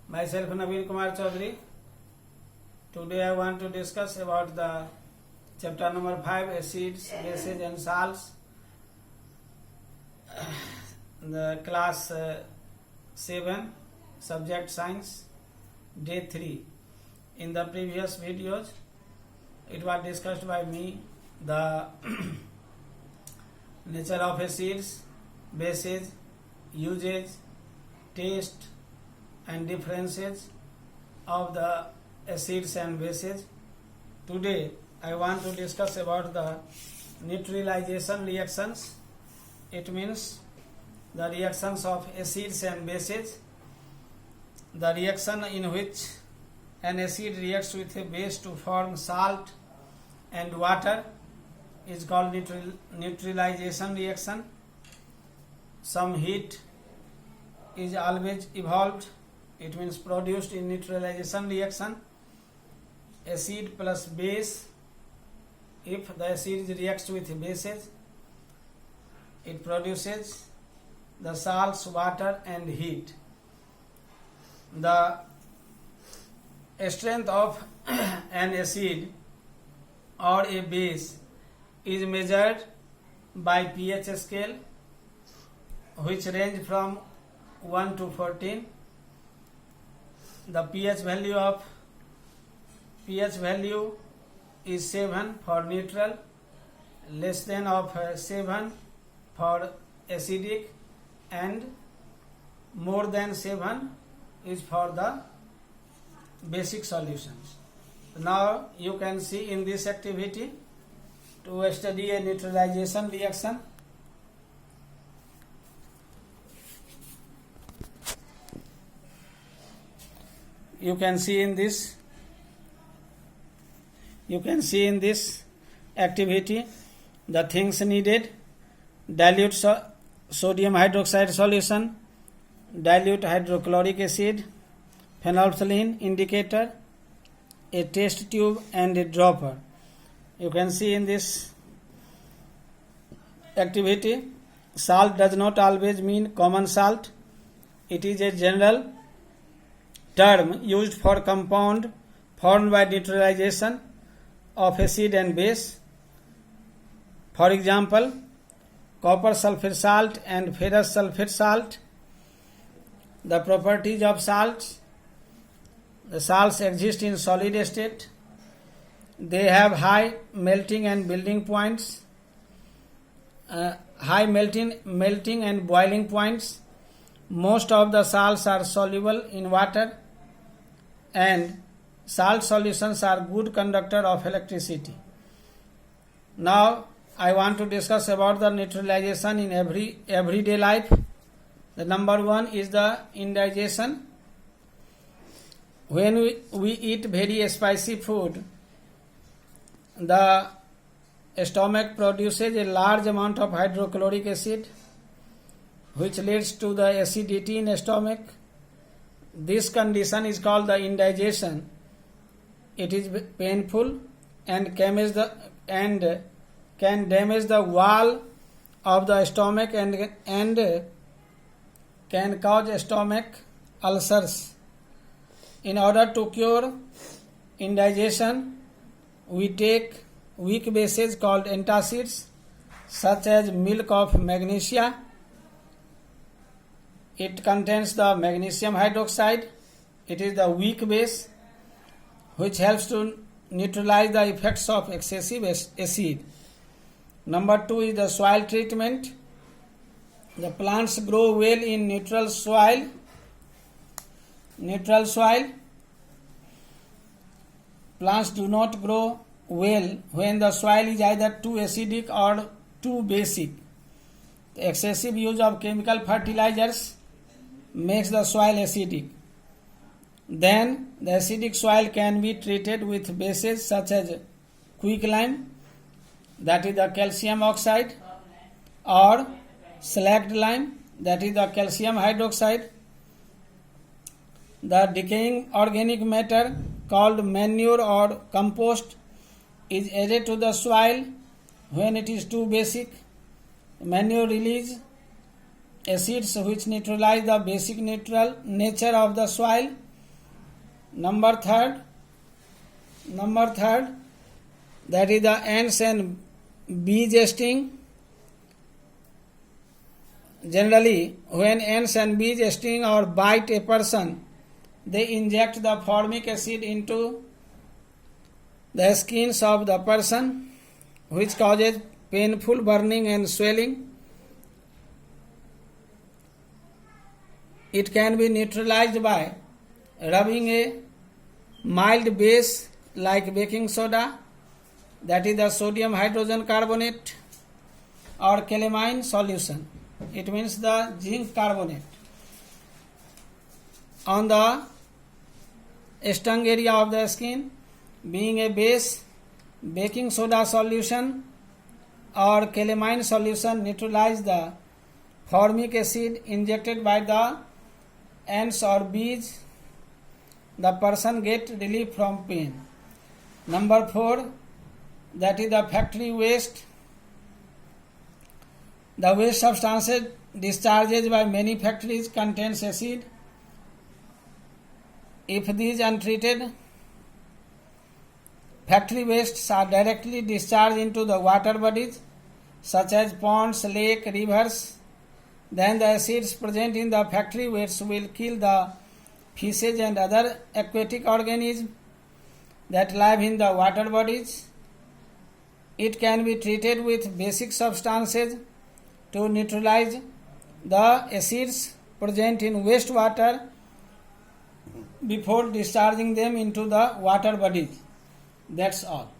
Myself Naveen Kumar Chaudhary. Today I want to discuss about the chapter number 5, acids, bases and salts. The class 7, subject science, day 3. In the previous videos, it was discussed by me the nature of acids, bases, usage, taste and differences of the acids and bases. Today I want to discuss about the neutralization reactions. It means the reactions of acids and bases. The reaction in which an acid reacts with a base to form salt and water is called neutralization reaction. Some heat is always evolved. It means produced in neutralization reaction. Acid plus base. If the acid reacts with bases, it produces the salts, water and heat. The strength of an acid or a base is measured by pH scale, which range from 1 to 14. The pH value is 7 for neutral, less than of 7 for acidic, and more than 7 is for the basic solutions. Now you can see in this activity to study a neutralization reaction. You can see in this activity the things needed: dilute sodium hydroxide solution, dilute hydrochloric acid, phenolphthalein indicator, a test tube and a dropper. You can see in this activity, salt does not always mean common salt. It is a general term used for compound formed by neutralization of acid and base. For example, copper sulfate salt and ferrous sulfate salt. The properties of salts: the salts exist in solid state. They have high melting and building points, high melting and boiling points. Most of the salts are soluble in water, and salt solutions are good conductor of electricity. Now I want to discuss about the neutralization in everyday life. The number 1 is the indigestion. When we eat very spicy food, the stomach produces a large amount of hydrochloric acid, which leads to the acidity in stomach. This condition is called the indigestion. It is painful and can damage the wall of the stomach and can cause stomach ulcers. In order to cure indigestion, we take weak bases called antacids, such as milk of magnesia. It contains the magnesium hydroxide. It is the weak base which helps to neutralize the effects of excessive acid. Number 2 is the soil treatment. The plants grow well in neutral soil. Plants do not grow well when the soil is either too acidic or too basic. The excessive use of chemical fertilizers makes the soil acidic. Then the acidic soil can be treated with bases such as quicklime, that is the calcium oxide, or slacked lime, that is the calcium hydroxide. The decaying organic matter called manure or compost is added to the soil when it is too basic. Manure release acids which neutralize the basic neutral nature of the soil Number third, that is the ants and bees sting. Generally, when ants and bees sting or bite a person, they inject the formic acid into the skins of the person, which causes painful burning and swelling. It can be neutralized by rubbing a mild base like baking soda, that is the sodium hydrogen carbonate, or calamine solution. It means the zinc carbonate on the stung area of the skin. Being a base, baking soda solution or calamine solution neutralize the formic acid injected by the ants or bees. The person get relief from pain. Number 4, that is the factory waste. The waste substances discharged by many factories contains acid. If these untreated factory wastes are directly discharged into the water bodies such as ponds, lakes, rivers, then the acids present in the factory waste will kill the fishes and other aquatic organisms that live in the water bodies. It can be treated with basic substances to neutralize the acids present in wastewater before discharging them into the water bodies. That's all.